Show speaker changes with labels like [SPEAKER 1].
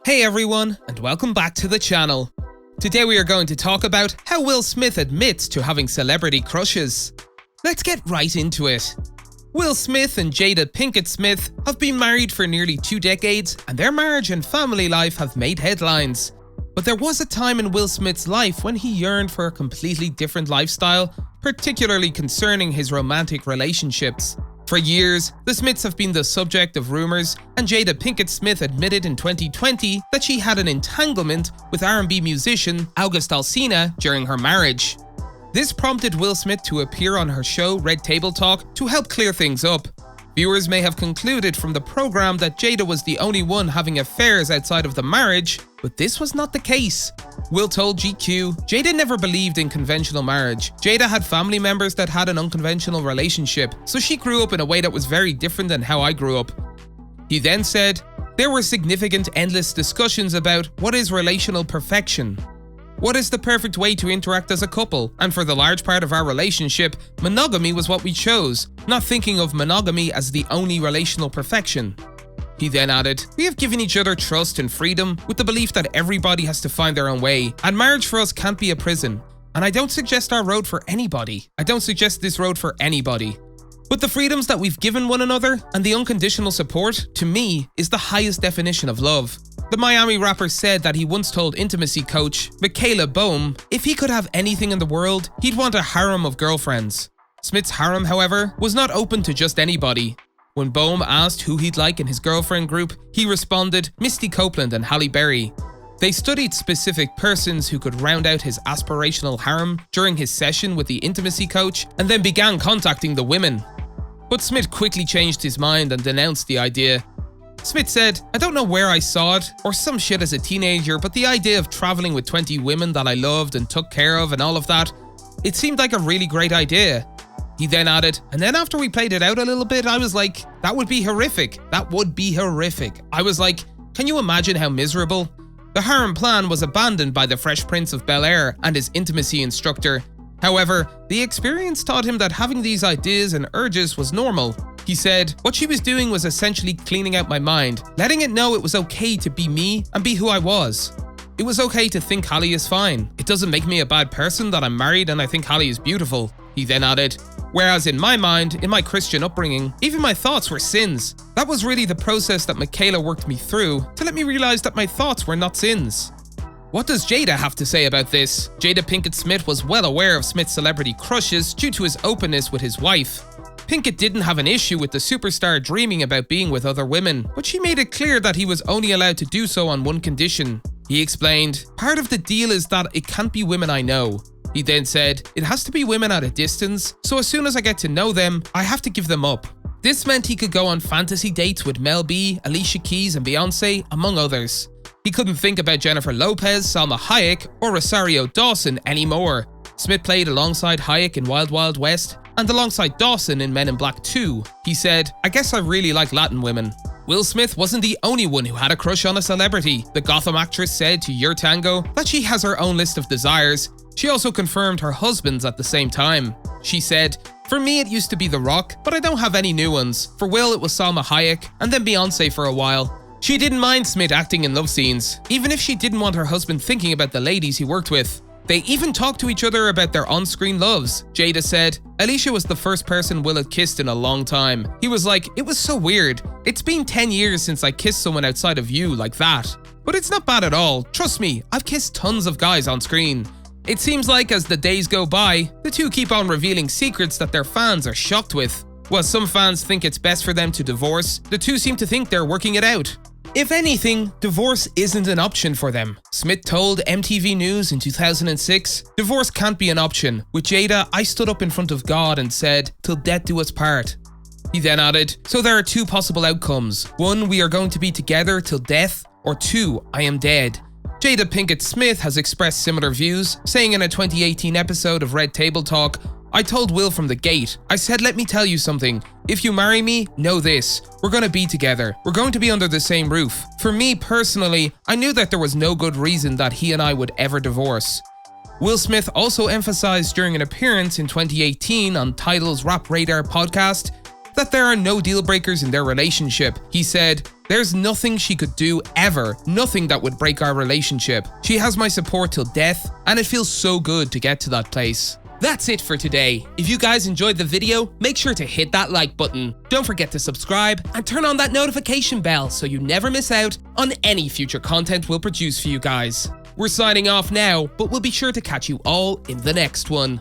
[SPEAKER 1] Hey everyone, and welcome back to the channel. Today we are going to talk about how Will Smith admits to having celebrity crushes. Let's get right into it. Will Smith and Jada Pinkett Smith have been married for nearly 2 decades, and their marriage and family life have made headlines. But there was a time in Will Smith's life when he yearned for a completely different lifestyle, particularly concerning his romantic relationships. For years, the Smiths have been the subject of rumors, and Jada Pinkett Smith admitted in 2020 that she had an entanglement with R&B musician August Alsina during her marriage. This prompted Will Smith to appear on her show Red Table Talk to help clear things up. Viewers may have concluded from the program that Jada was the only one having affairs outside of the marriage, but this was not the case. Will told GQ, Jada never believed in conventional marriage. Jada had family members that had an unconventional relationship, so she grew up in a way that was very different than how I grew up. He then said, there were significant endless discussions about what is relational perfection. What is the perfect way to interact as a couple? And for the large part of our relationship, monogamy was what we chose, not thinking of monogamy as the only relational perfection. He then added, we have given each other trust and freedom with the belief that everybody has to find their own way, and marriage for us can't be a prison. And I don't suggest our road for anybody. I don't suggest this road for anybody. But the freedoms that we've given one another and the unconditional support, to me, is the highest definition of love. The Miami rapper said that he once told intimacy coach Michaela Boehm if he could have anything in the world, he'd want a harem of girlfriends. Smith's harem, however, was not open to just anybody. When Boehm asked who he'd like in his girlfriend group, he responded Misty Copeland and Halle Berry. They studied specific persons who could round out his aspirational harem during his session with the intimacy coach and then began contacting the women. But Smith quickly changed his mind and denounced the idea. Smith said, I don't know where I saw it or some shit as a teenager, but the idea of traveling with 20 women that I loved and took care of and all of that, it seemed like a really great idea. He then added, and then after we played it out a little bit, I was like, that would be horrific. That would be horrific. I was like, can you imagine how miserable? The harem plan was abandoned by the Fresh Prince of Bel-Air and his intimacy instructor. However, the experience taught him that having these ideas and urges was normal. He said, what she was doing was essentially cleaning out my mind, letting it know it was okay to be me and be who I was. It was okay to think Halle is fine. It doesn't make me a bad person that I'm married and I think Halle is beautiful. He then added, whereas in my mind, in my Christian upbringing, even my thoughts were sins. That was really the process that Michaela worked me through to let me realize that my thoughts were not sins. What does Jada have to say about this? Jada Pinkett Smith was well aware of Smith's celebrity crushes due to his openness with his wife. Pinkett didn't have an issue with the superstar dreaming about being with other women, but she made it clear that he was only allowed to do so on one condition. He explained, part of the deal is that it can't be women I know. He then said, it has to be women at a distance, so as soon as I get to know them, I have to give them up. This meant he could go on fantasy dates with Mel B, Alicia Keys and Beyonce, among others. He couldn't think about Jennifer Lopez, Salma Hayek or Rosario Dawson anymore. Smith played alongside Hayek in Wild Wild West and alongside Dawson in Men in Black 2. He said, I guess I really like Latin women. Will Smith wasn't the only one who had a crush on a celebrity. The Gotham actress said to Your Tango that she has her own list of desires. She also confirmed her husband's at the same time. She said, for me it used to be The Rock, but I don't have any new ones. For Will it was Salma Hayek and then Beyonce for a while. She didn't mind Smith acting in love scenes, even if she didn't want her husband thinking about the ladies he worked with. They even talked to each other about their on-screen loves. Jada said, Alicia was the first person Will had kissed in a long time. He was like, it was so weird. It's been 10 years since I kissed someone outside of you like that. But it's not bad at all. Trust me, I've kissed tons of guys on screen. It seems like as the days go by, the two keep on revealing secrets that their fans are shocked with. While some fans think it's best for them to divorce, the two seem to think they're working it out. If anything, divorce isn't an option for them. Smith told MTV News in 2006, divorce can't be an option. With Jada, I stood up in front of God and said, till death do us part. He then added, so there are 2 possible outcomes. 1, we are going to be together till death, or 2, I am dead. Jada Pinkett Smith has expressed similar views, saying in a 2018 episode of Red Table Talk, I told Will from the gate, I said let me tell you something, if you marry me, know this, we're going to be together, we're going to be under the same roof. For me personally, I knew that there was no good reason that he and I would ever divorce. Will Smith also emphasized during an appearance in 2018 on Tidal's Rap Radar podcast, that there are no deal breakers in their relationship. He said, "There's nothing she could do ever, nothing that would break our relationship. She has my support till death, and it feels so good to get to that place." That's it for today. If you guys enjoyed the video, make sure to hit that like button. Don't forget to subscribe and turn on that notification bell so you never miss out on any future content we'll produce for you guys. We're signing off now, but we'll be sure to catch you all in the next one.